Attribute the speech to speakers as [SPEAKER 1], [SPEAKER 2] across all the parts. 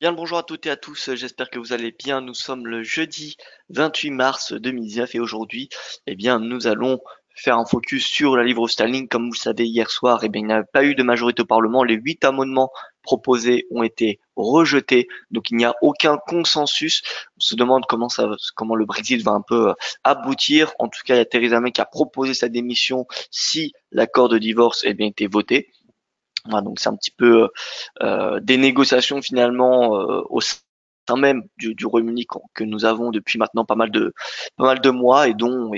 [SPEAKER 1] Bien le bonjour à toutes et à tous, j'espère que vous allez bien. Nous sommes le jeudi 28 mars 2019 et aujourd'hui, nous allons faire un focus sur la livre sterling. Comme vous le savez, hier soir, il n'y a pas eu de majorité au Parlement. Les 8 amendements proposés ont été rejetés, donc il n'y a aucun consensus. On se demande comment le Brexit va un peu aboutir. En tout cas, il y a Theresa May qui a proposé sa démission si l'accord de divorce était voté. Voilà, donc c'est un petit peu des négociations finalement au sein même du Royaume-Uni que nous avons depuis maintenant pas mal de mois et dont,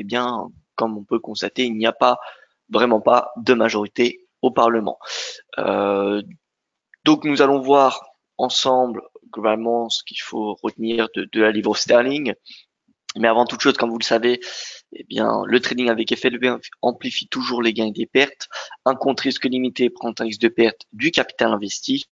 [SPEAKER 1] comme on peut constater, il n'y a pas vraiment pas de majorité au Parlement. Euh, donc nous allons voir ensemble globalement ce qu'il faut retenir de la livre sterling. Mais avant toute chose, comme vous le savez, le trading avec effet de levier amplifie toujours les gains et des pertes. Un compte risque limité prend un risque de perte du capital investi.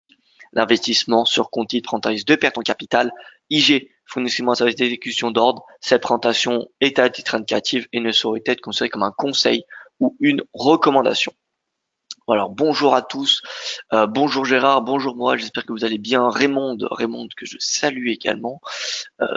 [SPEAKER 1] L'investissement sur compte titre prend un risque de perte en capital. IG, fournissement de service d'exécution d'ordre. Cette présentation est à titre indicatif et ne saurait être considérée comme un conseil ou une recommandation. Alors bonjour à tous, bonjour Gérard, bonjour moi, j'espère que vous allez bien. Raymond que je salue également.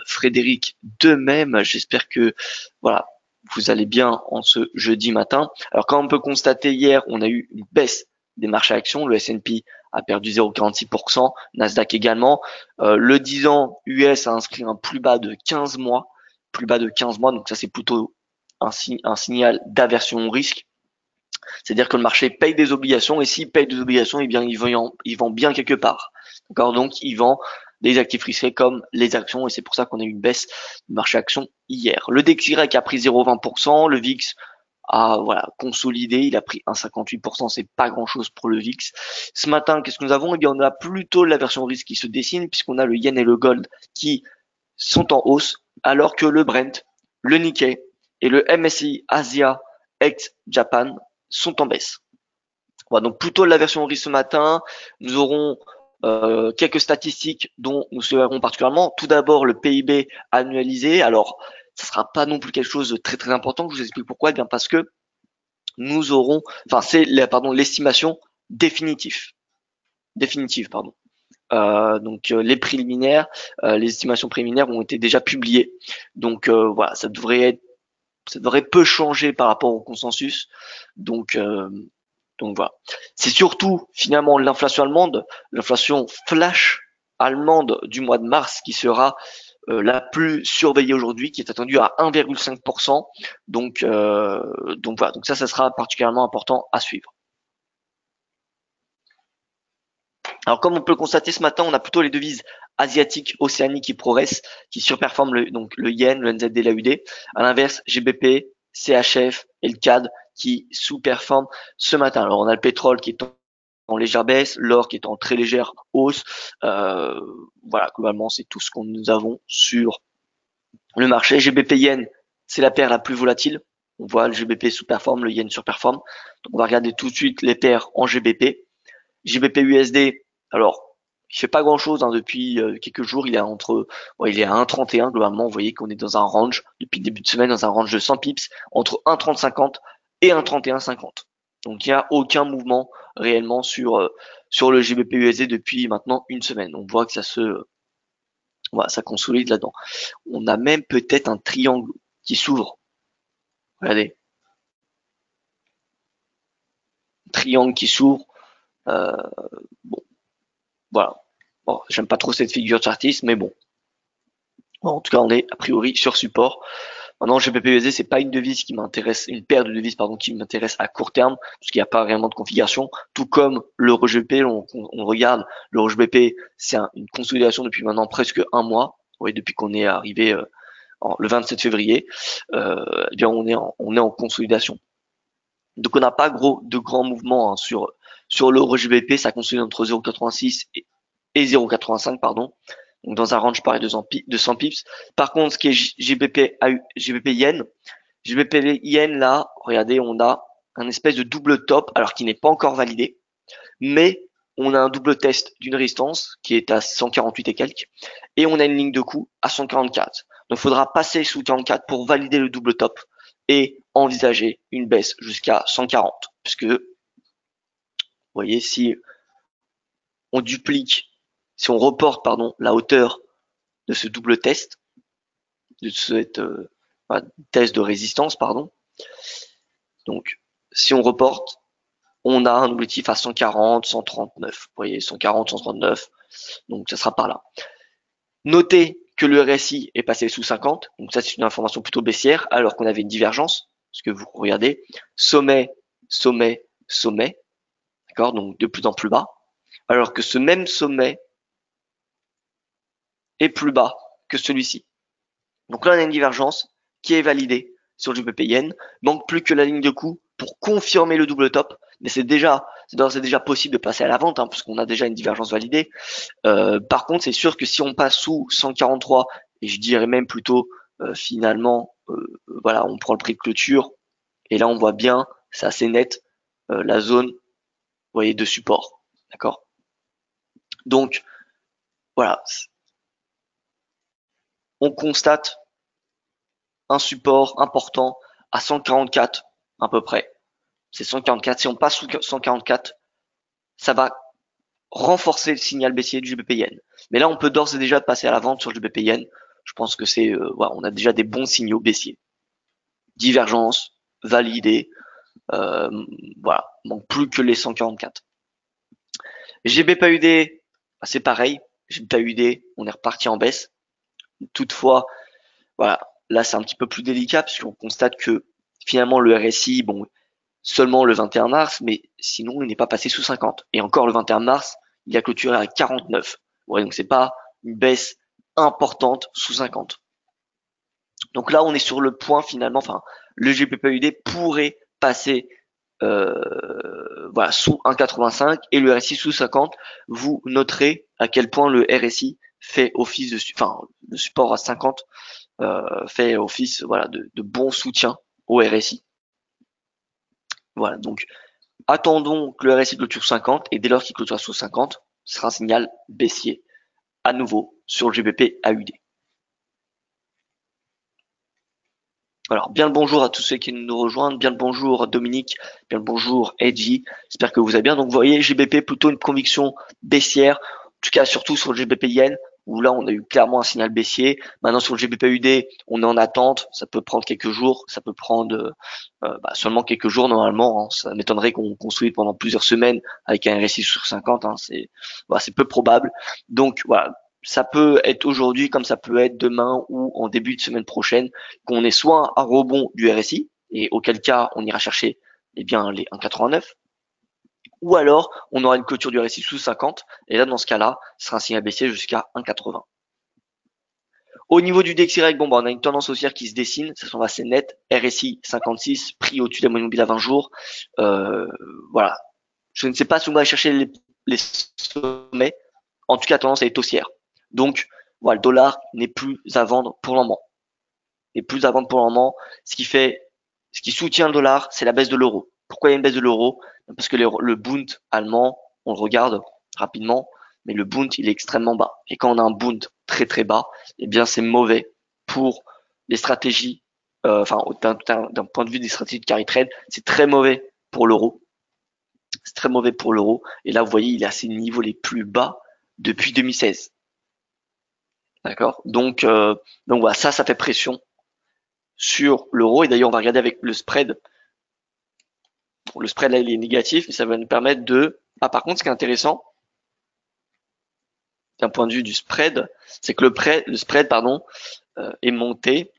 [SPEAKER 1] Frédéric de même. J'espère que voilà, vous allez bien en ce jeudi matin. Alors comme on peut constater hier, on a eu une baisse des marchés actions. Le S&P a perdu 0,46%, Nasdaq également. Le 10 ans US a inscrit un plus bas de 15 mois, donc ça c'est plutôt un signal d'aversion au risque. C'est-à-dire que le marché paye des obligations et s'il paye des obligations, il vend bien quelque part. D'accord? Donc, il vend des actifs risqués comme les actions et c'est pour ça qu'on a eu une baisse du marché actions hier. Le DXY a pris 0,20%, le VIX a consolidé, il a pris 1,58%, c'est pas grand-chose pour le VIX. Ce matin, qu'est-ce que nous avons? On a plutôt la version risque qui se dessine puisqu'on a le yen et le gold qui sont en hausse alors que le Brent, le Nikkei et le MSCI Asia ex Japan sont en baisse. Voilà, donc plutôt la version risque ce matin. Nous aurons quelques statistiques dont nous surveillerons particulièrement. Tout d'abord, le PIB annualisé. Alors, ce sera pas non plus quelque chose de très très important. Je vous explique pourquoi. Bien parce que nous aurons, c'est l'estimation définitive. Définitive, pardon. Les préliminaires, les estimations préliminaires ont été déjà publiées. Donc voilà, ça devrait peu changer par rapport au consensus. Donc euh, Donc voilà. C'est surtout finalement l'inflation allemande, l'inflation flash allemande du mois de mars qui sera la plus surveillée aujourd'hui, qui est attendue à 1,5%. Donc voilà. Donc ça sera particulièrement important à suivre. Alors comme on peut le constater ce matin, on a plutôt les devises asiatiques, océaniques qui progressent, qui surperforment le yen, le NZD, l'AUD. À l'inverse, GBP, CHF et le CAD qui sous-performent ce matin. Alors on a le pétrole qui est en légère baisse, l'or qui est en très légère hausse. Globalement, c'est tout ce que nous avons sur le marché. GBP Yen, c'est la paire la plus volatile. On voit le GBP sous-performe, le Yen surperforme. Donc on va regarder tout de suite les paires en GBP. GBP USD, alors il fait pas grand chose depuis quelques jours, il est à 1,31 globalement, vous voyez qu'on est dans un range depuis le début de semaine, dans un range de 100 pips entre 1,3050 et 1,3150. Donc il n'y a aucun mouvement réellement sur le GBP USD depuis maintenant une semaine. On voit que ça consolide là-dedans. On a même peut-être un triangle qui s'ouvre. Regardez, triangle qui s'ouvre. Euh, bon, voilà. Bon, j'aime pas trop cette figure chartiste, mais bon. Bon, en tout cas, on est a priori sur support. Maintenant, GBP/USD, c'est pas une devise qui m'intéresse, une paire de devises, pardon, qui m'intéresse à court terme, parce qu'il n'y a pas vraiment de configuration. Tout comme l'euro GBP, on regarde, l'euro GBP, c'est une consolidation depuis maintenant presque un mois. Oui, depuis qu'on est arrivé le 27 février, on est en consolidation. Donc, on n'a pas de grands mouvements sur l'euro GBP, ça consolide entre 0,86 et 0,85, pardon. Donc dans un range pareil de 100 pips. Par contre, ce qui est GBP Yen, GBP Yen là, regardez, on a un espèce de double top, alors qui n'est pas encore validé, mais on a un double test d'une résistance qui est à 148 et quelques, et on a une ligne de coup à 144. Donc il faudra passer sous 44 pour valider le double top et envisager une baisse jusqu'à 140, puisque vous voyez, si on duplique si on reporte pardon la hauteur de ce double test, de cette test de résistance pardon. Donc si on reporte, on a un objectif à 140, 139. Vous voyez 140, 139. Donc ça sera par là. Notez que le RSI est passé sous 50. Donc ça c'est une information plutôt baissière alors qu'on avait une divergence. Parce que vous regardez sommet, sommet, sommet. D'accord, donc de plus en plus bas. Alors que ce même sommet est plus bas que celui-ci. Donc là, on a une divergence qui est validée sur le GBP-Yen. Manque plus que la ligne de coup pour confirmer le double top. Mais c'est déjà possible de passer à la vente, hein, parce qu'on a déjà une divergence validée. Par contre, c'est sûr que si on passe sous 143, et je dirais même plutôt finalement, voilà, on prend le prix de clôture, et là on voit bien, c'est assez net, la zone, vous voyez, de support. D'accord. Donc voilà, on constate un support important à 144 à peu près. C'est 144. Si on passe sous 144, ça va renforcer le signal baissier du GBP Yen. Mais là, on peut d'ores et déjà passer à la vente sur le GBP Yen. Je pense que c'est, voilà, on a déjà des bons signaux baissiers. Divergence validée. Voilà, manque plus que les 144. GBPUD, c'est pareil. GBPUD, on est reparti en baisse. Toutefois, voilà, là c'est un petit peu plus délicat puisqu'on constate que finalement le RSI, bon, seulement le 21 mars, mais sinon il n'est pas passé sous 50. Et encore le 21 mars, il a clôturé à 49. Ouais, donc c'est pas une baisse importante sous 50. Donc là, on est sur le point finalement, enfin, le GBPUD pourrait passer voilà, sous 1,85 et le RSI sous 50. Vous noterez à quel point le RSI fait office de, enfin, le support à 50 fait office, voilà, de bon soutien au RSI. Voilà, donc attendons que le RSI clôture 50 et dès lors qu'il clôture sous 50, ce sera un signal baissier à nouveau sur le GBP AUD. Alors, bien le bonjour à tous ceux qui nous rejoignent, bien le bonjour Dominique, bien le bonjour Edgy, j'espère que vous allez bien. Donc vous voyez, GBP plutôt une conviction baissière, en tout cas surtout sur le GBP Yen, où là on a eu clairement un signal baissier. Maintenant sur le GBP UD, on est en attente, ça peut prendre quelques jours, ça peut prendre seulement quelques jours normalement, hein. Ça m'étonnerait qu'on construise pendant plusieurs semaines avec un RSI sur 50, hein. C'est peu probable. Donc voilà, ça peut être aujourd'hui comme ça peut être demain ou en début de semaine prochaine, qu'on ait soit un rebond du RSI, et auquel cas on ira chercher les 1,89, ou alors on aura une clôture du RSI sous 50, et là dans ce cas-là, ce sera un signal baissier jusqu'à 1,80. Au niveau du DXY, bon, on a une tendance haussière qui se dessine, ça semble assez net. RSI 56, prix au-dessus de la moyenne mobile à 20 jours. Voilà. Je ne sais pas si on va chercher les sommets. En tout cas, la tendance elle est haussière. Donc, voilà, le dollar n'est plus à vendre pour le moment. N'est plus à vendre pour le moment. Ce qui soutient le dollar, c'est la baisse de l'euro. Pourquoi il y a une baisse de l'euro? Parce que le Bund allemand, on le regarde rapidement, mais le Bund il est extrêmement bas. Et quand on a un Bund très très bas, eh bien c'est mauvais pour les stratégies. Enfin, d'un point de vue des stratégies de carry trade, c'est très mauvais pour l'euro. C'est très mauvais pour l'euro. Et là, vous voyez, il est à ses niveaux les plus bas depuis 2016. D'accord. Donc voilà, ça fait pression sur l'euro. Et d'ailleurs, on va regarder avec le spread. Le spread là, il est négatif, mais ça va nous permettre de. Ah, par contre, ce qui est intéressant, d'un point de vue du spread, c'est que le spread, pardon, est monté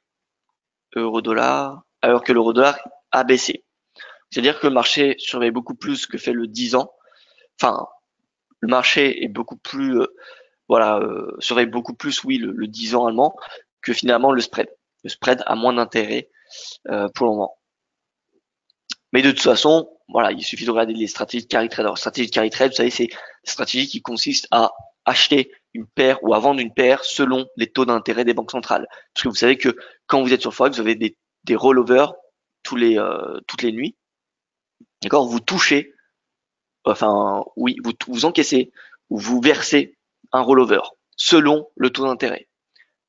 [SPEAKER 1] euro-dollar, alors que l'euro-dollar a baissé. C'est-à-dire que le marché surveille beaucoup plus ce que fait le 10 ans. Enfin, le marché est beaucoup plus, surveille beaucoup plus, oui, le 10 ans allemand que finalement le spread. Le spread a moins d'intérêt pour le moment. Mais de toute façon, voilà, il suffit de regarder les stratégies de carry trade. Alors, stratégie de carry trade, vous savez, c'est des stratégies qui consistent à acheter une paire ou à vendre une paire selon les taux d'intérêt des banques centrales. Parce que vous savez que quand vous êtes sur le forex, vous avez des rollovers toutes les nuits. D'accord? Vous touchez, enfin, oui, vous encaissez ou vous versez un rollover selon le taux d'intérêt.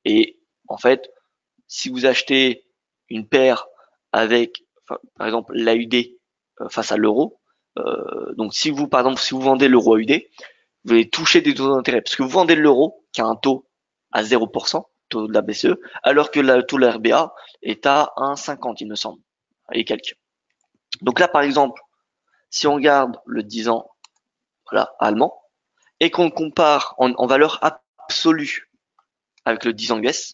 [SPEAKER 1] Et en fait, si vous achetez une paire avec, par exemple, l'AUD face à l'euro, donc si vous, par exemple, si vous vendez l'euro AUD, vous allez toucher des taux d'intérêt parce que vous vendez l'euro qui a un taux à 0%, taux de la BCE, alors que le taux de la RBA est à 1,50 il me semble, et quelques. Donc là par exemple, si on regarde le 10 ans voilà, allemand et qu'on le compare en valeur absolue avec le 10 ans US,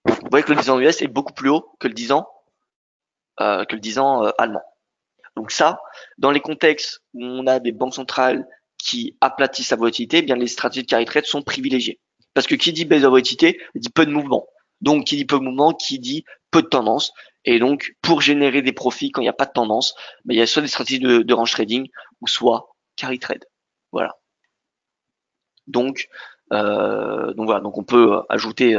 [SPEAKER 1] vous voyez que le 10 ans US est beaucoup plus haut que le 10 ans allemand. Donc ça, dans les contextes où on a des banques centrales qui aplatissent la volatilité, eh bien les stratégies de carry trade sont privilégiées. Parce que qui dit baisse de volatilité, dit peu de mouvement. Donc qui dit peu de mouvement, qui dit peu de tendance. Et donc pour générer des profits quand il n'y a pas de tendance, il y a soit des stratégies de range trading ou soit carry trade. Voilà. Donc voilà. Donc on peut ajouter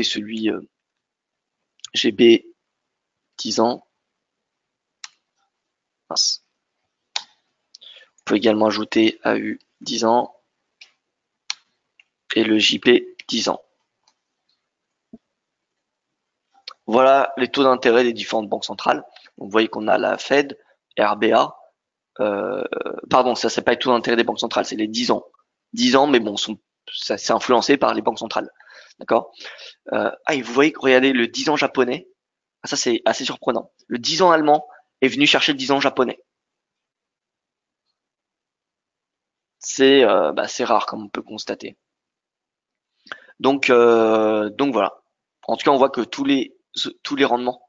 [SPEAKER 1] celui GB 10 ans. Mince. On peut également ajouter AU 10 ans et le JP 10 ans. Voilà les taux d'intérêt des différentes banques centrales. Donc, vous voyez qu'on a la Fed, RBA. Pardon, ça c'est pas les taux d'intérêt des banques centrales, c'est les 10 ans. 10 ans, mais bon, c'est influencé par les banques centrales. D'accord. Et vous voyez, regardez le 10 ans japonais. Ah, ça c'est assez surprenant. Le 10 ans allemand est venu chercher le 10 ans japonais. C'est rare comme on peut constater. Donc voilà. En tout cas, on voit que tous les rendements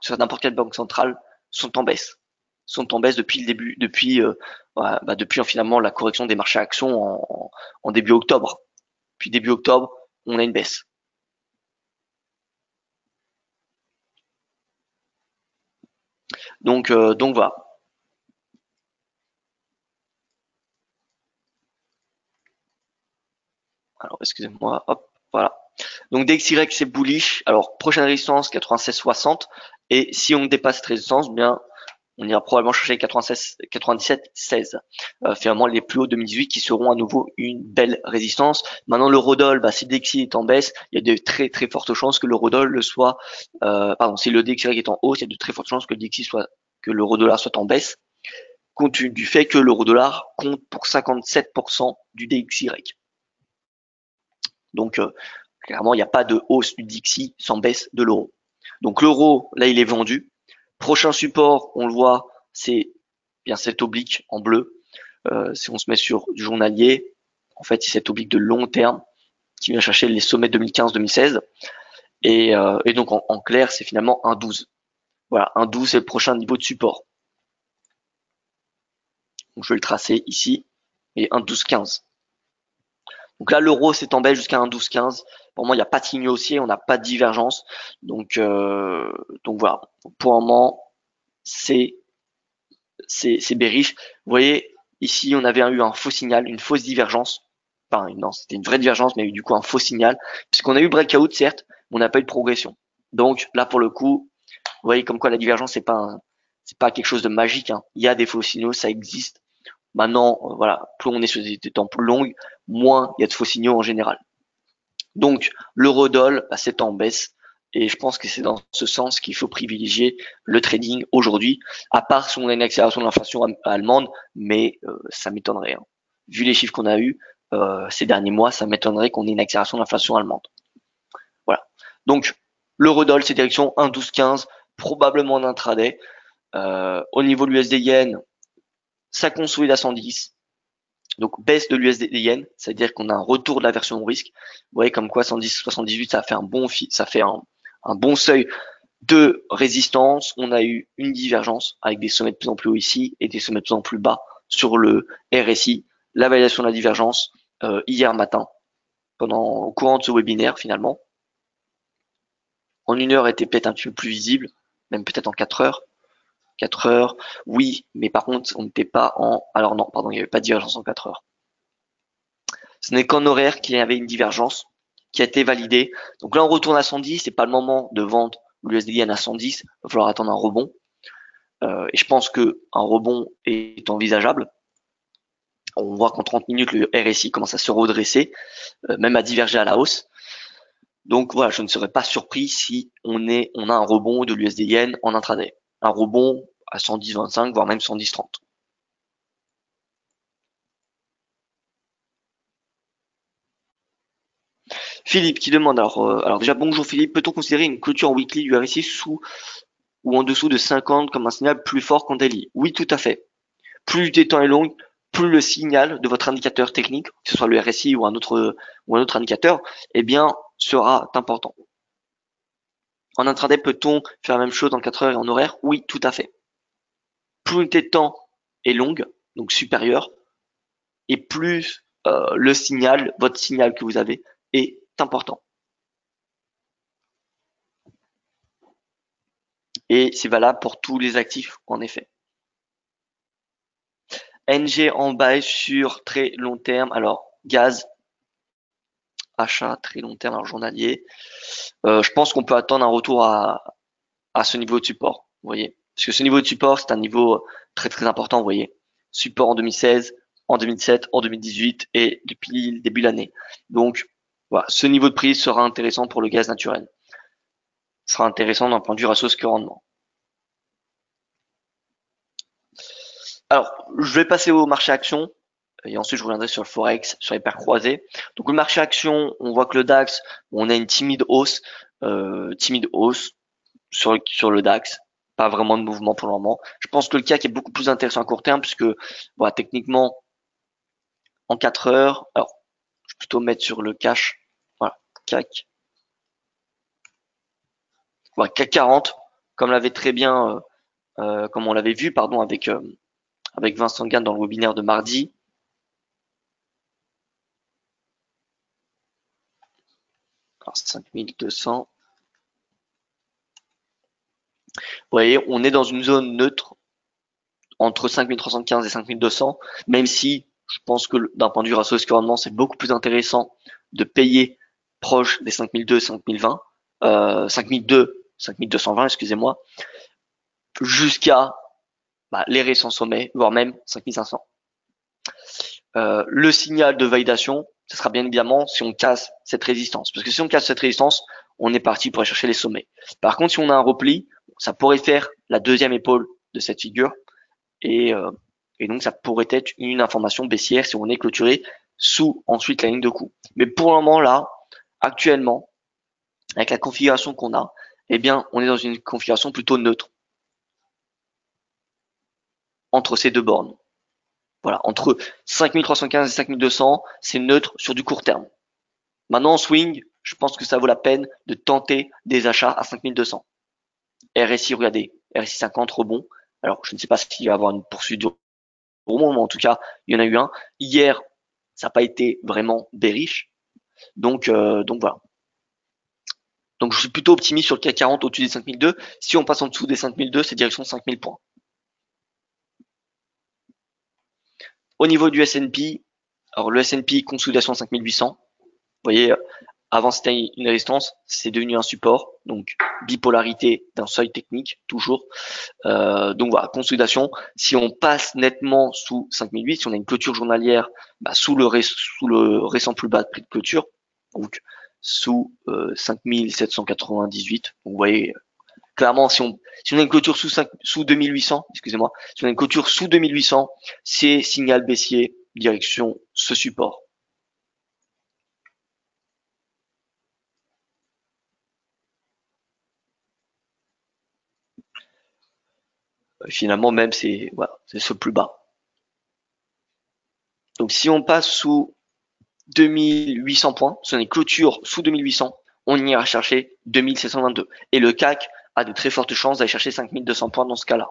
[SPEAKER 1] sur n'importe quelle banque centrale sont en baisse. Sont en baisse depuis le début, depuis finalement la correction des marchés actions en début octobre. Puis début octobre, on a une baisse. Donc voilà. Alors excusez-moi, hop, voilà. Donc DXY c'est bullish. Alors prochaine résistance 96,60 et si on dépasse cette résistance, bien on ira probablement chercher 97,16. Finalement les plus hauts 2018 qui seront à nouveau une belle résistance. Maintenant l'eurodoll, si DXY est en baisse, il y a de très très fortes chances que l'eurodoll le soit. Si le DXY est en hausse, il y a de très fortes chances que l'eurodollar soit en baisse, compte tenu du fait que l'eurodollar compte pour 57% du DXY. Donc clairement, il n'y a pas de hausse du DXY sans baisse de l'euro. Donc l'euro, là, il est vendu. Prochain support, on le voit, c'est bien cet oblique en bleu. Si on se met sur du journalier, en fait, c'est cet oblique de long terme qui vient chercher les sommets 2015-2016. Et donc en clair, c'est finalement un 12. Voilà, un 12, c'est le prochain niveau de support. Donc je vais le tracer ici, et un 12,15. Donc là, l'euro s'est en baisse jusqu'à un 12,15. Pour moi, il n'y a pas de signe haussier, on n'a pas de divergence. Donc voilà. Pour le moment, c'est bearish. Vous voyez, ici, on avait eu un faux signal, une fausse divergence. Enfin, non, c'était une vraie divergence, mais du coup un faux signal. Puisqu'on a eu breakout, certes, mais on n'a pas eu de progression. Donc là, pour le coup, vous voyez comme quoi la divergence, c'est pas quelque chose de magique. Hein. Il y a des faux signaux, ça existe. Maintenant, voilà, plus on est sur des temps plus longues, moins il y a de faux signaux en général. Donc, l'eurodoll, c'est en baisse. Et je pense que c'est dans ce sens qu'il faut privilégier le trading aujourd'hui, à part si on a une accélération de l'inflation allemande, mais ça m'étonnerait. Hein. Vu les chiffres qu'on a eus ces derniers mois, ça m'étonnerait qu'on ait une accélération de l'inflation allemande. Voilà. Donc, l'eurodoll, c'est direction 1,1215, probablement en intraday. Au niveau de l'USD yen, ça consolide à 110. Donc baisse de l'USD yen, c'est-à-dire qu'on a un retour de la version au risque. Vous voyez comme quoi 110,78, ça fait un bon seuil de résistance. On a eu une divergence avec des sommets de plus en plus hauts ici et des sommets de plus en plus bas sur le RSI. La validation de la divergence hier matin, au courant de ce webinaire finalement. En 1 heure était peut-être un petit peu plus visible, même peut-être en 4 heures. 4 heures, oui, mais par contre, on n'était pas en... Alors non, pardon, il n'y avait pas de divergence en 4 heures. Ce n'est qu'en horaire qu'il y avait une divergence qui a été validée. Donc là, on retourne à 110, c'est pas le moment de vendre l'USD Yen à 110, il va falloir attendre un rebond. Et je pense que un rebond est envisageable. On voit qu'en 30 minutes, le RSI commence à se redresser, même à diverger à la hausse. Donc voilà, je ne serais pas surpris si on a un rebond de l'USD Yen en intraday. Un rebond à 110,25, voire même 110,30. Philippe qui demande, alors déjà bonjour Philippe, peut-on considérer une clôture en weekly du RSI sous ou en dessous de 50 comme un signal plus fort qu'en daily? Oui, tout à fait. Plus le temps est long, plus le signal de votre indicateur technique, que ce soit le RSI ou un autre indicateur, eh bien, sera important. En intraday, peut-on faire la même chose en 4 heures et en horaire? Oui, tout à fait. Plus l'unité de temps est longue, donc supérieure, et plus le signal, votre signal que vous avez, est important. Et c'est valable pour tous les actifs, en effet. NG en bail sur très long terme. Alors, gaz, achat très long terme, alors journalier. Je pense qu'on peut attendre un retour à ce niveau de support, vous voyez. Parce que ce niveau de support, c'est un niveau très très important, vous voyez. Support en 2016, en 2007, en 2018 et depuis le début de l'année. Donc, voilà, ce niveau de prix sera intéressant pour le gaz naturel. Ce sera intéressant d'un point de vue ratio risque-rendement. Alors, je vais passer au marché action et ensuite je reviendrai sur le forex, sur les paires croisées. Donc le marché action, on voit que le DAX, on a une timide hausse sur le DAX. Pas vraiment de mouvement pour le moment. Je pense que le CAC est beaucoup plus intéressant à court terme puisque voilà, techniquement en 4 heures, alors je vais plutôt mettre sur le cash, voilà, CAC, voilà, CAC 40, comme l'avait très bien, comme on l'avait vu, pardon, avec Vincent Gann dans le webinaire de mardi. 5200. Vous voyez, on est dans une zone neutre entre 5315 et 5200, même si je pense que d'un point de vue ratio risque-rendement, c'est beaucoup plus intéressant de payer proche des 5002, 5020, 5002, 5220, excusez-moi, jusqu'à les récents sommets, voire même 5500. Le signal de validation, ce sera bien évidemment si on casse cette résistance. Parce que si on casse cette résistance, on est parti pour aller chercher les sommets. Par contre, si on a un repli, ça pourrait faire la deuxième épaule de cette figure. Et, donc, ça pourrait être une information baissière si on est clôturé sous ensuite la ligne de coup. Mais pour le moment, là, actuellement, avec la configuration qu'on a, eh bien, on est dans une configuration plutôt neutre entre ces deux bornes. Voilà, entre 5315 et 5200, c'est neutre sur du court terme. Maintenant, en swing, je pense que ça vaut la peine de tenter des achats à 5200. RSI, regardez, RSI 50 rebond. Alors, je ne sais pas s'il va y avoir une poursuite du rebond, mais en tout cas, il y en a eu un. Hier, ça n'a pas été vraiment bearish. Donc voilà. Donc je suis plutôt optimiste sur le CAC 40 au-dessus des 5002. Si on passe en dessous des 5002, c'est direction 5000 points. Au niveau du S&P, alors le S&P consolidation 5800. Vous voyez, avant c'était une résistance, c'est devenu un support. Donc bipolarité d'un seuil technique toujours. Donc voilà, consolidation. Si on passe nettement sous 5008, si on a une clôture journalière sous le récent plus bas de prix de clôture, donc sous 5798, vous voyez clairement si on a une clôture sous 2800, excusez-moi, si on a une clôture sous 2800, c'est signal baissier direction ce support. Finalement même c'est voilà, c'est ce plus bas. Donc si on passe sous 2800 points, si on est clôture sous 2800, on ira chercher 2722. Et le CAC a de très fortes chances d'aller chercher 5200 points dans ce cas-là.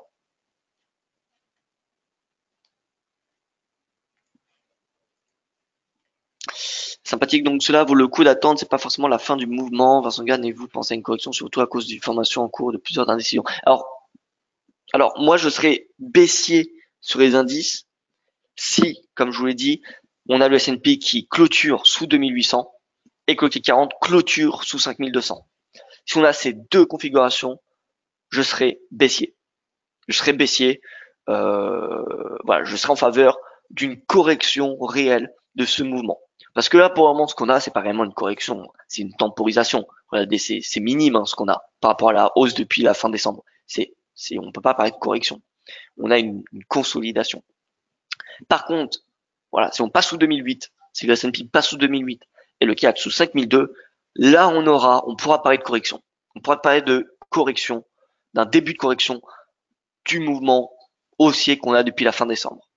[SPEAKER 1] Sympathique, donc cela vaut le coup d'attendre, c'est pas forcément la fin du mouvement. Vincent Gann et vous pensez à une correction, surtout à cause d'une formation en cours de plusieurs indécisions. Alors moi je serais baissier sur les indices si, comme je vous l'ai dit, on a le S&P qui clôture sous 2800 et que le CAC 40 clôture sous 5200. Si on a ces deux configurations, je serai baissier. Je serai baissier. Voilà, je serai en faveur d'une correction réelle de ce mouvement. Parce que là, pour le moment, ce qu'on a, c'est pas réellement une correction, c'est une temporisation. Regardez, c'est minime ce qu'on a par rapport à la hausse depuis la fin décembre. On peut pas parler de correction. On a une consolidation. Par contre, voilà, si on passe sous 2008, si le S&P passe sous 2008 et le CAC sous 5002, là on pourra parler de correction. On pourra parler de correction, d'un début de correction du mouvement haussier qu'on a depuis la fin décembre.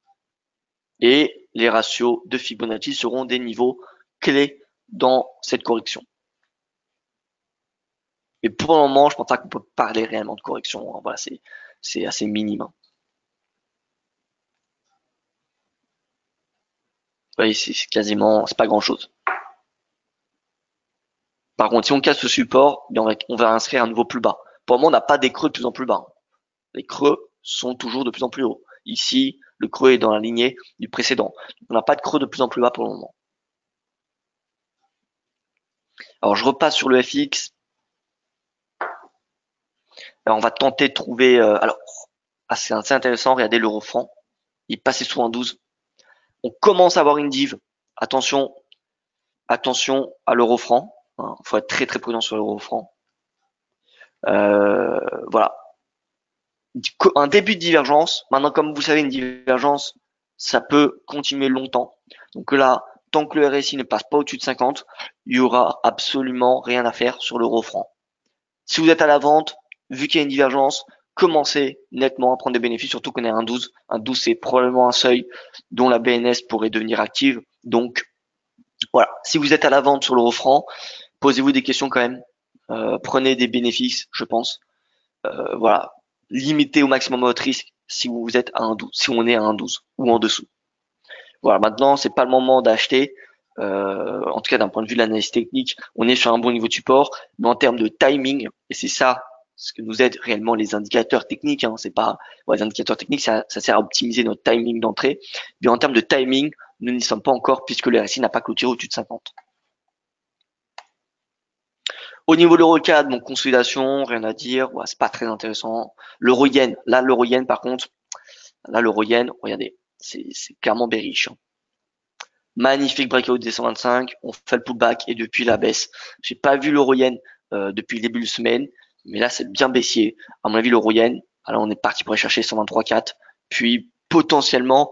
[SPEAKER 1] Et les ratios de Fibonacci seront des niveaux clés dans cette correction. Et pour le moment, je pense pas qu'on peut parler réellement de correction. Voilà, c'est assez minime. Oui, c'est quasiment, c'est pas grand chose. Par contre, si on casse ce support, on va inscrire un nouveau plus bas. Pour le moment, on n'a pas des creux de plus en plus bas. Les creux sont toujours de plus en plus hauts. Ici, le creux est dans la lignée du précédent. On n'a pas de creux de plus en plus bas pour le moment. Alors, je repasse sur le FX. Alors, on va tenter de trouver. C'est assez intéressant. Regardez l'euro franc. Il passait sous un 12. On commence à avoir une div. Attention, attention à l'euro franc. Il faut être très très prudent sur l'euro franc. Voilà. Un début de divergence. Maintenant, comme vous savez, une divergence, ça peut continuer longtemps. Donc là, tant que le RSI ne passe pas au-dessus de 50, il y aura absolument rien à faire sur l'euro franc. Si vous êtes à la vente, vu qu'il y a une divergence, commencez nettement à prendre des bénéfices, surtout qu'on est à un 12. Un 12, c'est probablement un seuil dont la BNS pourrait devenir active. Donc, voilà. Si vous êtes à la vente sur l'euro franc, posez-vous des questions quand même. Prenez des bénéfices, je pense. Voilà. Limitez au maximum votre risque si vous êtes à un 12, si on est à un 12 ou en dessous. Voilà. Maintenant, c'est pas le moment d'acheter. En tout cas, d'un point de vue de l'analyse technique, on est sur un bon niveau de support, mais en termes de timing, et c'est ça ce que nous aident réellement les indicateurs techniques, hein, c'est pas les indicateurs techniques, ça sert à optimiser notre timing d'entrée, mais en termes de timing, nous n'y sommes pas encore puisque le RSI n'a pas clôturé au-dessus de 50. Au niveau de l'euro-CAD, donc consolidation, rien à dire, ouais, c'est pas très intéressant. L'euro-yen, là l'euro-yen par contre, là l'euro-yen, regardez, c'est clairement bearish. Hein. Magnifique breakout des 125, on fait le pullback et depuis la baisse. J'ai pas vu l'euro-yen depuis le début de semaine, mais là c'est bien baissier. À mon avis l'euro-yen, alors on est parti pour aller chercher 123,4, puis potentiellement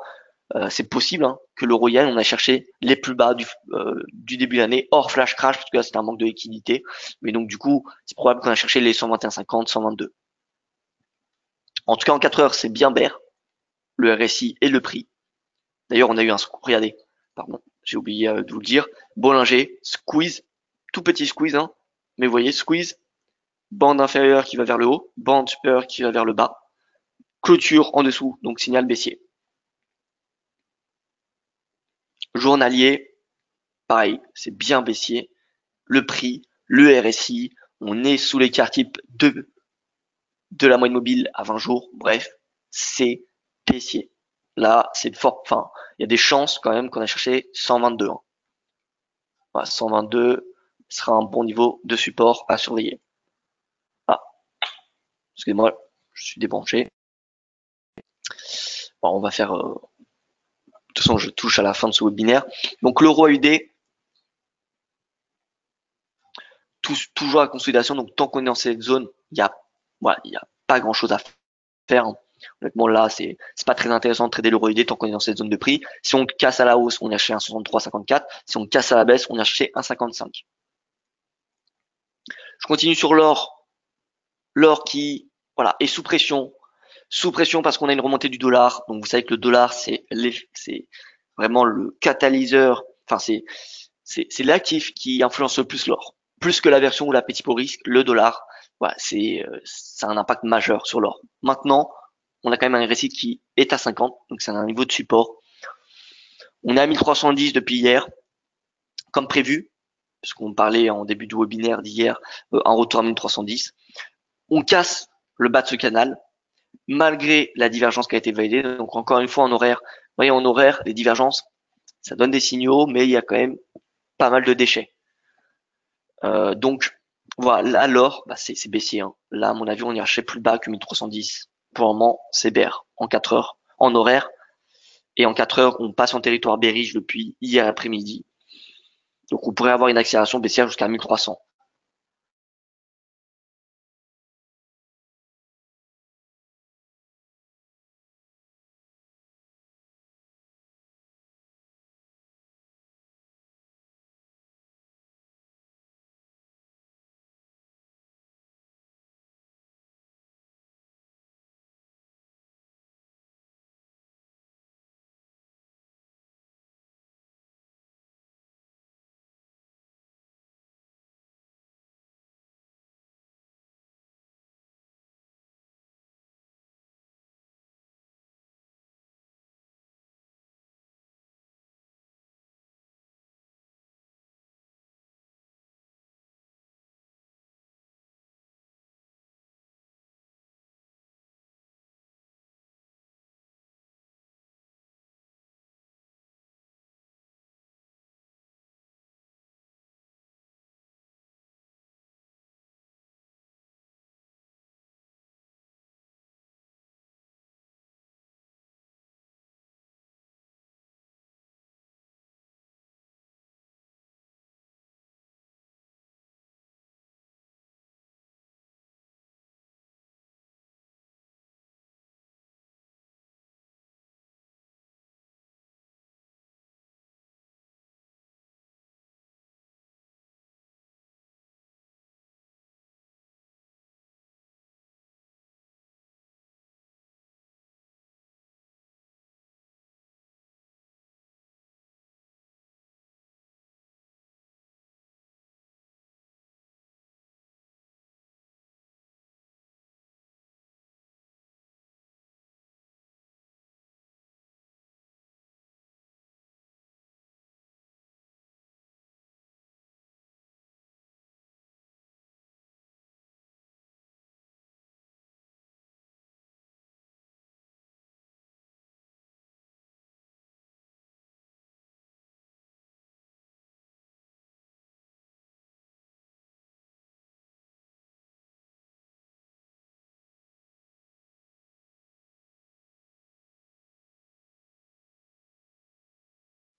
[SPEAKER 1] c'est possible hein, que l'euro-yen on a cherché les plus bas du début d'année hors flash crash parce que là c'était un manque de liquidité, mais donc du coup c'est probable qu'on a cherché les 121,50, 122. En tout cas en 4 heures c'est bien bear, le RSI et le prix. D'ailleurs on a eu un regardez. Pardon, j'ai oublié de vous le dire. Bollinger, squeeze, tout petit squeeze, hein. Mais vous voyez, squeeze, bande inférieure qui va vers le haut, bande supérieure qui va vers le bas, clôture en dessous, donc signal baissier. Journalier, pareil, c'est bien baissier. Le prix, le RSI, on est sous l'écart type de la moyenne mobile à 20 jours. Bref, c'est baissier. Là, c'est fort. Enfin, il y a des chances quand même qu'on a cherché 122. Hein. Voilà, 122 sera un bon niveau de support à surveiller. Ah, excusez-moi, je suis débranché. Bon, on va faire. De toute façon, je touche à la fin de ce webinaire. Donc l'euro AUD, toujours à consolidation. Donc tant qu'on est dans cette zone, il y a pas grand chose à faire. Honnêtement, là, c'est pas très intéressant de trader l'euro UD tant qu'on est dans cette zone de prix. Si on casse à la hausse, on achète un 63,54. Si on casse à la baisse, on achète un 55. Je continue sur l'or. L'or qui, voilà, est sous pression. Sous pression parce qu'on a une remontée du dollar. Donc, vous savez que le dollar, c'est vraiment le catalyseur. Enfin, c'est l'actif qui influence le plus l'or. Plus que la version ou l'appétit pour risque, le dollar, voilà, ça a un impact majeur sur l'or. Maintenant, on a quand même un RSI qui est à 50, donc c'est un niveau de support. On est à 1310 depuis hier, comme prévu, puisqu'on parlait en début du webinaire d'hier, un retour à 1310. On casse le bas de ce canal, malgré la divergence qui a été validée. Donc encore une fois en horaire, vous voyez en horaire, les divergences, ça donne des signaux, mais il y a quand même pas mal de déchets. Donc voilà, l'or, c'est baissier. Hein. Là, à mon avis, on ira chercher plus bas que 1310. Pour le moment, c'est BR en 4 heures, en horaire. Et en 4 heures, on passe en territoire bearish depuis hier après-midi. Donc on pourrait avoir une accélération baissière jusqu'à 1300.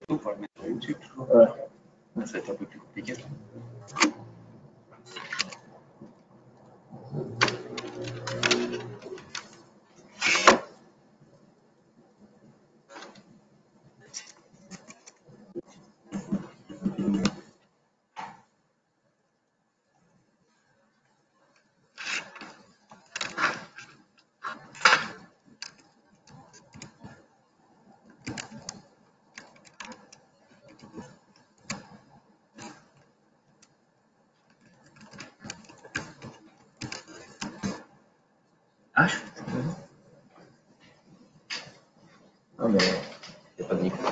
[SPEAKER 2] On pourra le mettre sur YouTube, toujours. Ouais. Ça va être un peu plus compliqué. Ah, je suis Ah, mais il n'y a pas de micro.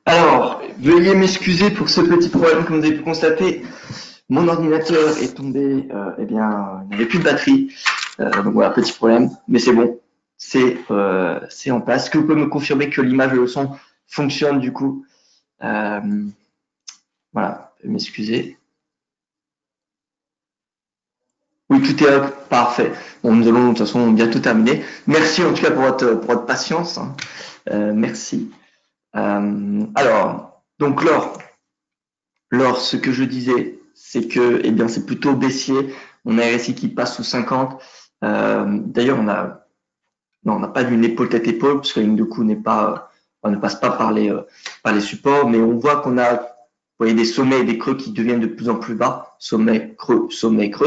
[SPEAKER 1] Alors, veuillez m'excuser pour ce petit problème. Comme vous avez pu constater, mon ordinateur est tombé, eh bien, il n'avait plus de batterie. Donc voilà, petit problème, mais c'est bon, c'est en place. Est-ce que vous pouvez me confirmer que l'image et le son fonctionnent du coup? Voilà, m'excuser. Oui, tout est parfait. Bon, nous allons de toute façon bientôt terminer. Merci en tout cas pour votre patience, hein. Merci. Alors, donc Laure, ce que je disais, c'est que, eh bien, c'est plutôt baissier. On a un RSI qui passe sous 50. D'ailleurs, non, on n'a pas d'une épaule tête épaule parce que la ligne de coup ne passe pas par les supports, mais on voit qu'on a, vous voyez, des sommets et des creux qui deviennent de plus en plus bas, sommet creux.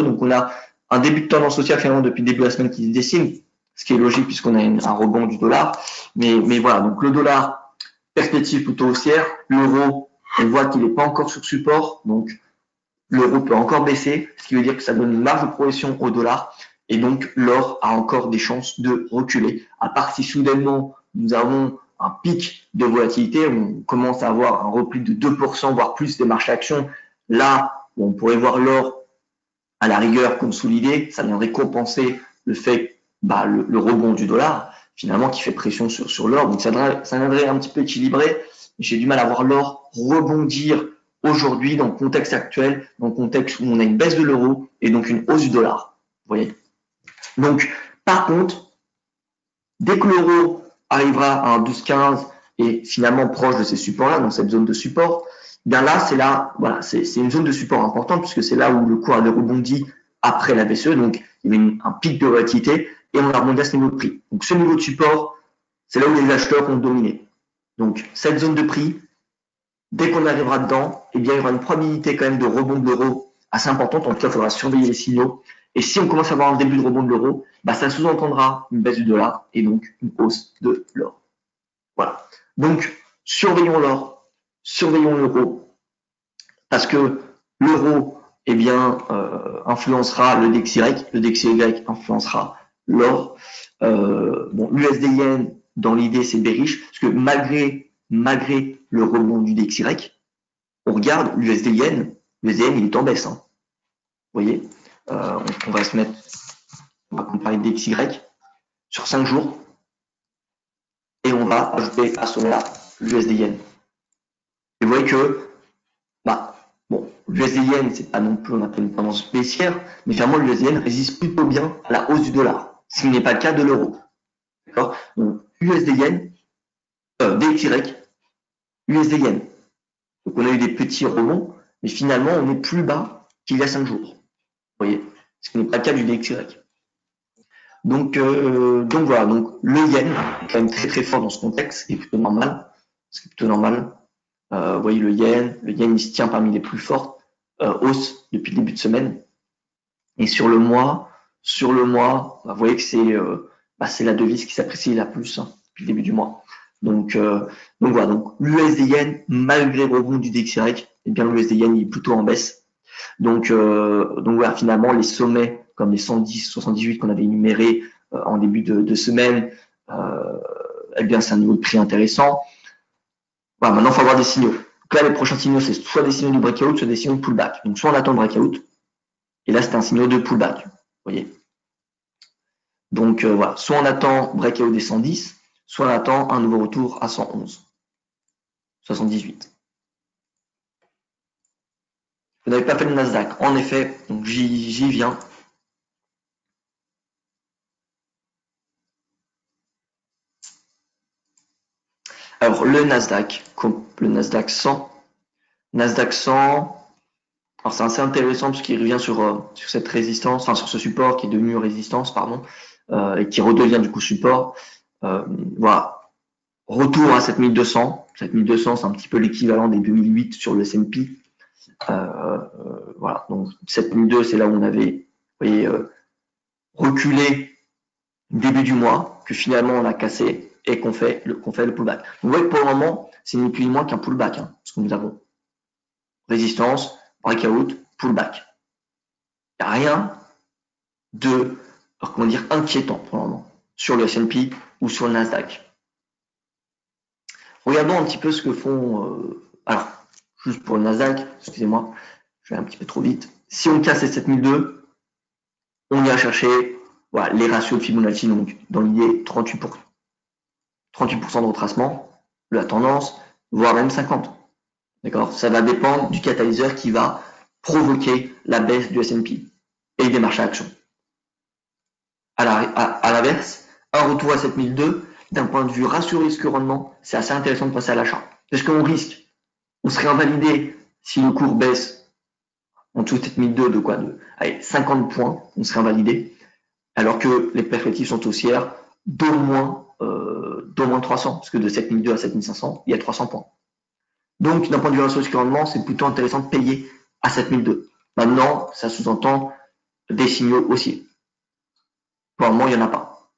[SPEAKER 1] Donc on a un début de tendance haussière finalement depuis le début de la semaine qui se dessine, ce qui est logique puisqu'on a un rebond du dollar. Mais voilà, donc le dollar, perspective plutôt haussière, l'euro, on voit qu'il n'est pas encore sur support, donc l'euro peut encore baisser, ce qui veut dire que ça donne une marge de progression au dollar. Et donc, l'or a encore des chances de reculer. À part si soudainement, nous avons un pic de volatilité, on commence à avoir un repli de 2%, voire plus des marchés actions. Là, on pourrait voir l'or à la rigueur consolider, ça viendrait compenser le fait, le rebond du dollar.
[SPEAKER 2] finalement qui fait pression sur l'or. Donc ça devrait un petit peu équilibrer. J'ai du mal à voir l'or rebondir aujourd'hui dans le contexte actuel, dans le contexte où on a une baisse de l'euro et donc une hausse du dollar. Vous voyez. Donc par contre, dès que l'euro arrivera à un 12,15 et finalement proche de ces supports-là, dans cette zone de support, bien là, c'est une zone de support importante puisque c'est là où le cours avait rebondi après la BCE, donc il y avait un pic de volatilité et on a rebondi à ce niveau de prix. Donc ce niveau de support, c'est là où les acheteurs ont dominé. Donc cette zone de prix, dès qu'on arrivera dedans, eh bien il y aura une probabilité quand même de rebond de l'euro assez importante. En tout cas, il faudra surveiller les signaux. Et si on commence à avoir un début de rebond de l'euro, ça sous-entendra une baisse du dollar et donc une hausse de l'or. Voilà. Donc surveillons l'or, surveillons l'euro, parce que l'euro influencera le DXY, le DXY influencera l'or. L'USD Yen, dans l'idée, c'est bearish, parce que malgré le rebond du DXY, on regarde l'USD Yen, il est en baisse. Vous voyez, on va se mettre, on va comparer le DXY sur 5 jours, et on va ajouter à ce moment-là l'USD Yen. Et vous voyez que l'USD Yen, c'est pas non plus, on appelle une tendance baissière, mais finalement, l'USD Yen résiste plutôt bien à la hausse du dollar, ce qui n'est pas le cas de l'euro. D'accord? Donc, USD Yen, DXY, USD Yen. Donc, on a eu des petits rebonds, mais finalement, on est plus bas qu'il y a 5 jours. Vous voyez? Ce qui n'est pas le cas du DXY. Donc voilà, donc le yen est quand même très très fort dans ce contexte, ce qui est plutôt normal. Vous voyez le yen il se tient parmi les plus fortes hausses depuis le début de semaine. Et sur le mois, vous voyez que c'est la devise qui s'apprécie la plus depuis le début du mois. Donc voilà, donc l'USD yen, malgré le rebond du DXY, bien l'USD yen il est plutôt en baisse. Donc voilà, finalement les sommets comme les 110, 78 qu'on avait énumérés en début de semaine, bien c'est un niveau de prix intéressant. Voilà, maintenant il faut avoir des signaux. Donc là les prochains signaux c'est soit des signaux de breakout, soit des signaux de pullback. Donc soit on attend le breakout, et là c'est un signal de pullback. Vous voyez. Donc voilà, soit on attend breakout des 110, soit on attend un nouveau retour à 111, 78. Vous n'avez pas fait le Nasdaq. En effet, donc j'y viens. Alors le Nasdaq 100. Nasdaq 100, alors c'est assez intéressant parce qu'il revient sur cette résistance, enfin sur ce support qui est devenu résistance, pardon, et qui redevient du coup support. Voilà. Retour à 7200. 7200, c'est un petit peu l'équivalent des 2008 sur le S&P. Voilà, donc 7002, c'est là où on avait, vous voyez, reculé début du mois, que finalement on a cassé et qu'on fait le pullback. Donc, vous voyez que pour le moment, c'est ni plus ni moins qu'un pullback, ce que nous avons. Résistance, breakout, pullback. Il n'y a rien de, inquiétant pour le moment sur le S&P ou sur le Nasdaq. Regardons un petit peu ce que font, alors, juste pour le Nasdaq, excusez-moi, je vais un petit peu trop vite. Si on casse les 7002, on ira chercher voilà, les ratios de Fibonacci, donc dans l'idée 38% de retracement, la tendance, voire même 50. D'accord? Ça va dépendre du catalyseur qui va provoquer la baisse du S&P et des marchés à action. À l'inverse, un retour à 7002, d'un point de vue ratio risque-rendement, c'est assez intéressant de passer à l'achat. Parce qu'on risque, on serait invalidé si le cours baisse en dessous de 7002 de quoi? Allez, 50 points, on serait invalidé, alors que les perspectives sont haussières d'au moins 300, parce que de 7002 à 7500, il y a 300 points. Donc, d'un point de vue ratio risque-rendement, c'est plutôt intéressant de payer à 7002. Maintenant, ça sous-entend des signaux haussiers. Pour le moment, il n'y en a pas.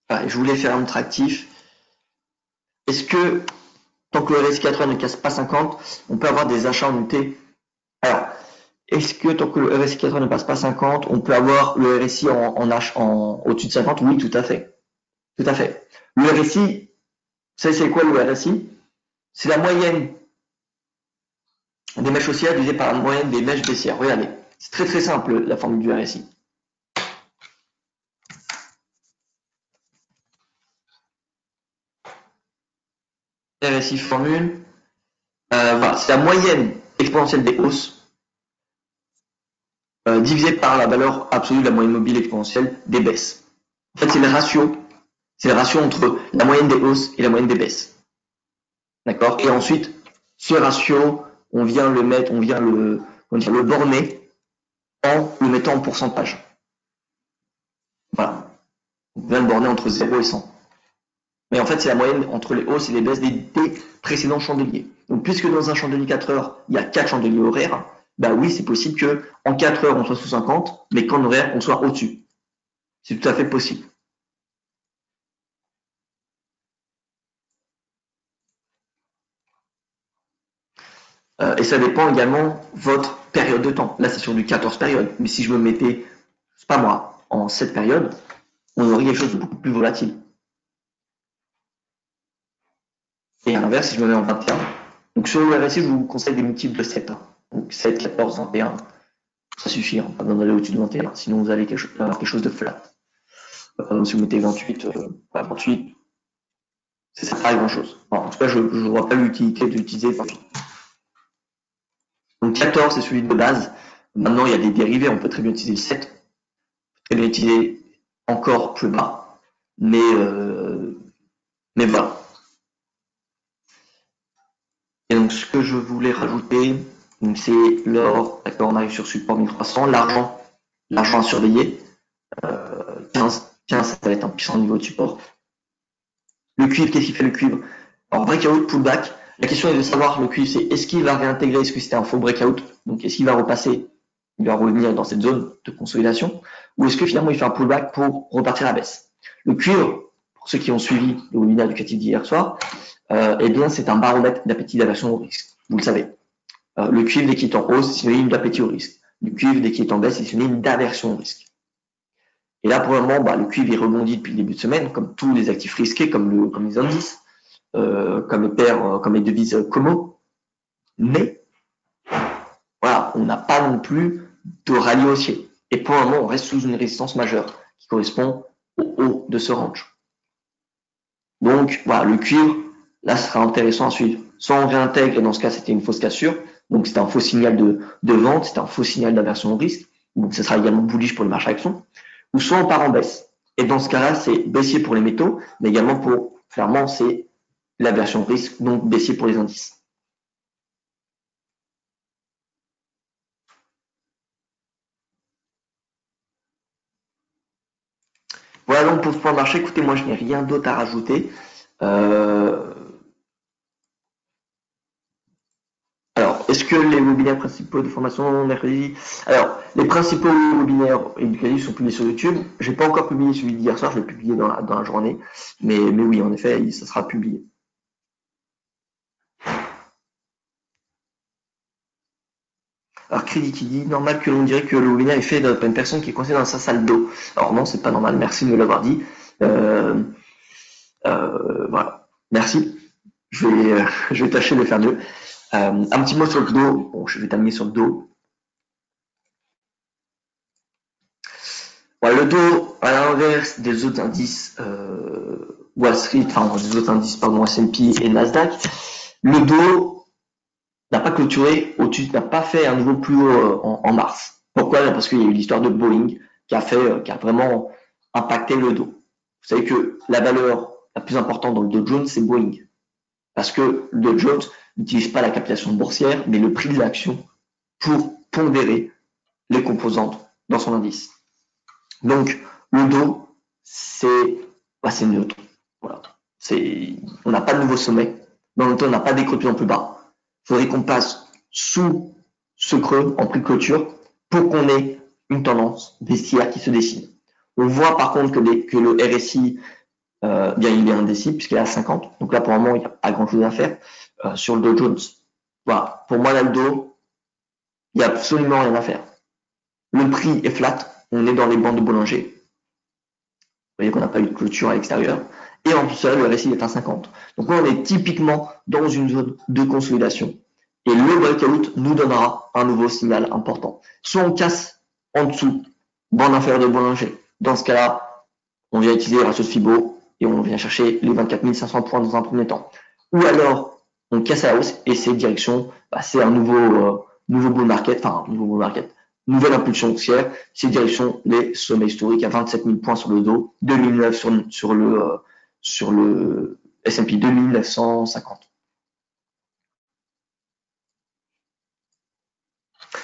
[SPEAKER 2] Voilà, je voulais faire un tractif. Est-ce que, tant que le RSI 80 ne casse pas 50, on peut avoir des achats en UT? Alors, est-ce que tant que le RSI 80 ne passe pas 50, on peut avoir le RSI en au-dessus de 50? Oui, tout à fait. Tout à fait. Le RSI, vous savez c'est quoi le RSI? C'est la moyenne des mèches haussières divisées par la moyenne des mèches baissières. Regardez, c'est très très simple la formule du RSI. RSI formule, voilà, c'est la moyenne exponentielle des hausses divisée par la valeur absolue de la moyenne mobile exponentielle des baisses. En fait, c'est le ratio entre la moyenne des hausses et la moyenne des baisses. D'accord? Et ensuite, ce ratio, on vient le borner en le mettant en pourcentage. Voilà. On vient le borner entre 0 et 100. Mais en fait, c'est la moyenne entre les hausses et les baisses des précédents chandeliers. Donc, puisque dans un chandelier 4 heures, il y a 4 chandeliers horaires, bah oui, c'est possible que en 4 heures, on soit sous 50, mais qu'en horaire, on soit au-dessus. C'est tout à fait possible. Et ça dépend également votre période de temps. Là, c'est sur du 14 périodes. Mais si je me mettais, c'est pas moi, en 7 périodes, on aurait quelque chose de beaucoup plus volatile. Et à l'inverse, si je me mets en 21, donc sur le RSI, je vous conseille des multiples de 7. Donc 7, 14, 21. Ça suffit, pas besoin d'aller au-dessus de 21, sinon vous allez avoir quelque chose de flat. Si vous mettez 28, 28, ça sert pas à grand chose. En tout cas, je ne vois pas l'utilité d'utiliser 28. Donc 14, c'est celui de base. Maintenant, il y a des dérivés, on peut très bien utiliser le 7, on peut très bien utiliser encore plus bas, mais voilà. Et donc, ce que je voulais rajouter, c'est l'or, d'accord, on arrive sur support 1300, l'argent à surveiller, 15, ça va être un puissant niveau de support. Le cuivre, qu'est-ce qu'il fait le cuivre? Alors, breakout, pullback. La question est de savoir, le cuivre, c'est est-ce qu'il va réintégrer, est-ce que c'était un faux breakout? Donc, est-ce qu'il va repasser, il va revenir dans cette zone de consolidation? Ou est-ce que finalement, il fait un pullback pour repartir à la baisse? Le cuivre, pour ceux qui ont suivi le webinaire éducatif d'hier soir, eh bien, c'est un baromètre d'appétit d'aversion au risque. Vous le savez. Le cuivre, dès qu'il est en hausse, c'est synonyme d'appétit au risque. Le cuivre, dès qu'il est en baisse, c'est synonyme d'aversion au risque. Et là, pour le moment, le cuivre, il rebondit depuis le début de semaine, comme tous les actifs risqués, comme les indices, comme les devises Como. Mais, voilà, on n'a pas non plus de rallye haussier. Et pour le moment, on reste sous une résistance majeure qui correspond au haut de ce range. Donc, voilà, le cuivre, là, ce sera intéressant à suivre. Soit on réintègre, et dans ce cas, c'était une fausse cassure, donc c'était un faux signal de vente, c'était un faux signal d'aversion au risque, donc ce sera également bullish pour le marché action, ou soit on part en baisse. Et dans ce cas-là, c'est baissier pour les métaux, mais également clairement, c'est l'aversion au risque, donc baissier pour les indices. Voilà donc pour ce point de marché, écoutez, moi je n'ai rien d'autre à rajouter. Alors, est-ce que les webinaires principaux de formation mercredi... Alors, les principaux webinaires éducatifs sont publiés sur YouTube. Je n'ai pas encore publié celui d'hier soir, je vais le publier dans la journée. Mais oui, en effet, ça sera publié. Alors, Crédit qui dit, normal que l'on dirait que le webinaire est fait par une personne qui est coincée dans sa salle d'eau. Alors non, c'est pas normal, merci de me l'avoir dit. Voilà, merci. Je vais tâcher de faire mieux. Un petit mot sur le dos. Bon, je vais terminer sur le dos. Voilà, le dos, à l'inverse des autres indices Wall Street, enfin des autres indices, pardon, S&P et Nasdaq, le dos n'a pas clôturé au-dessus, n'a pas fait un niveau plus haut en mars. Pourquoi? Parce qu'il y a eu l'histoire de Boeing qui a vraiment impacté le dos. Vous savez que la valeur la plus importante dans le Dow Jones, c'est Boeing. Parce que le Dow Jones n'utilise pas la capitalisation boursière, mais le prix de l'action pour pondérer les composantes dans son indice. Donc, le dos, c'est neutre. Voilà. On n'a pas de nouveau sommet. Dans le temps, on n'a pas des creux de plus en plus bas. Il faudrait qu'on passe sous ce creux en prix de clôture pour qu'on ait une tendance baissière qui se dessine. On voit par contre que le RSI, il est indécis puisqu'il est à 50. Donc là, pour le moment, il n'y a pas grand-chose à faire sur le Dow Jones. Voilà. Pour moi, là, le dos, il n'y a absolument rien à faire. Le prix est flat. On est dans les bandes de Bollinger. Vous voyez qu'on n'a pas eu de clôture à l'extérieur. Et en tout seul, le RSI est à 50. Donc là, on est typiquement dans une zone de consolidation. Et le breakout nous donnera un nouveau signal important. Soit on casse en dessous, bande inférieure de Bollinger. Dans ce cas-là, on vient utiliser le ratio de Fibo et on vient chercher les 24 500 points dans un premier temps. Ou alors, on casse à la hausse et c'est direction, c'est un nouveau bull market, nouvelle impulsion haussière, c'est direction les sommets historiques à 27 000 points sur le dos, 2009 sur le S&P 2950.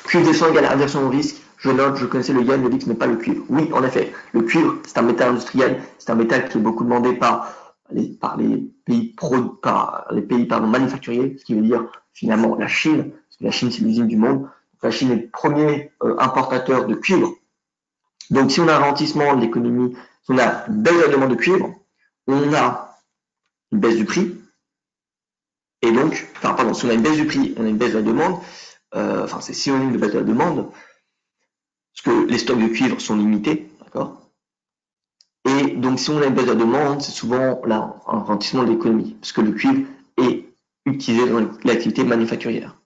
[SPEAKER 2] Cuivre descend égale inversion au risque. Je note, je connaissais le yen, le VIX, mais pas le cuivre. Oui, en effet, le cuivre, c'est un métal industriel, c'est un métal qui est beaucoup demandé par les pays manufacturiers, ce qui veut dire finalement la Chine, parce que la Chine c'est l'usine du monde. La Chine est le premier importateur de cuivre. Donc si on a un ralentissement de l'économie, si on a une baisse de la demande de cuivre, on a une baisse du prix. Et donc, si on a une baisse du prix, on a une baisse de la demande. C'est synonyme de baisse de la demande, parce que les stocks de cuivre sont limités, d'accord. Et donc, si on a une baisse de la demande, c'est souvent là un ralentissement de l'économie, parce que le cuivre est utilisé dans l'activité manufacturière.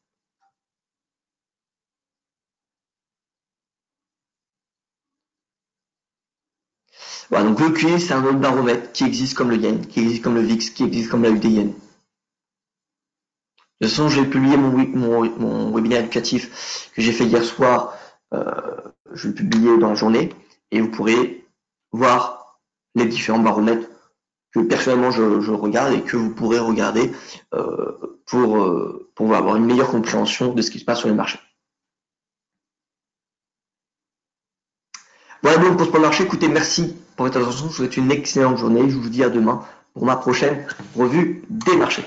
[SPEAKER 2] Voilà, donc le cuivre, c'est un autre baromètre qui existe comme le yen, qui existe comme le VIX, qui existe comme la UDN. De toute façon, je vais publier mon webinaire éducatif que j'ai fait hier soir. Je vais le publier dans la journée et vous pourrez voir les différents baromètres que personnellement je regarde et que vous pourrez regarder pour avoir une meilleure compréhension de ce qui se passe sur les marchés. Voilà donc pour ce marché. Écoutez, merci pour votre attention. Je vous souhaite une excellente journée. Je vous dis à demain pour ma prochaine revue des marchés.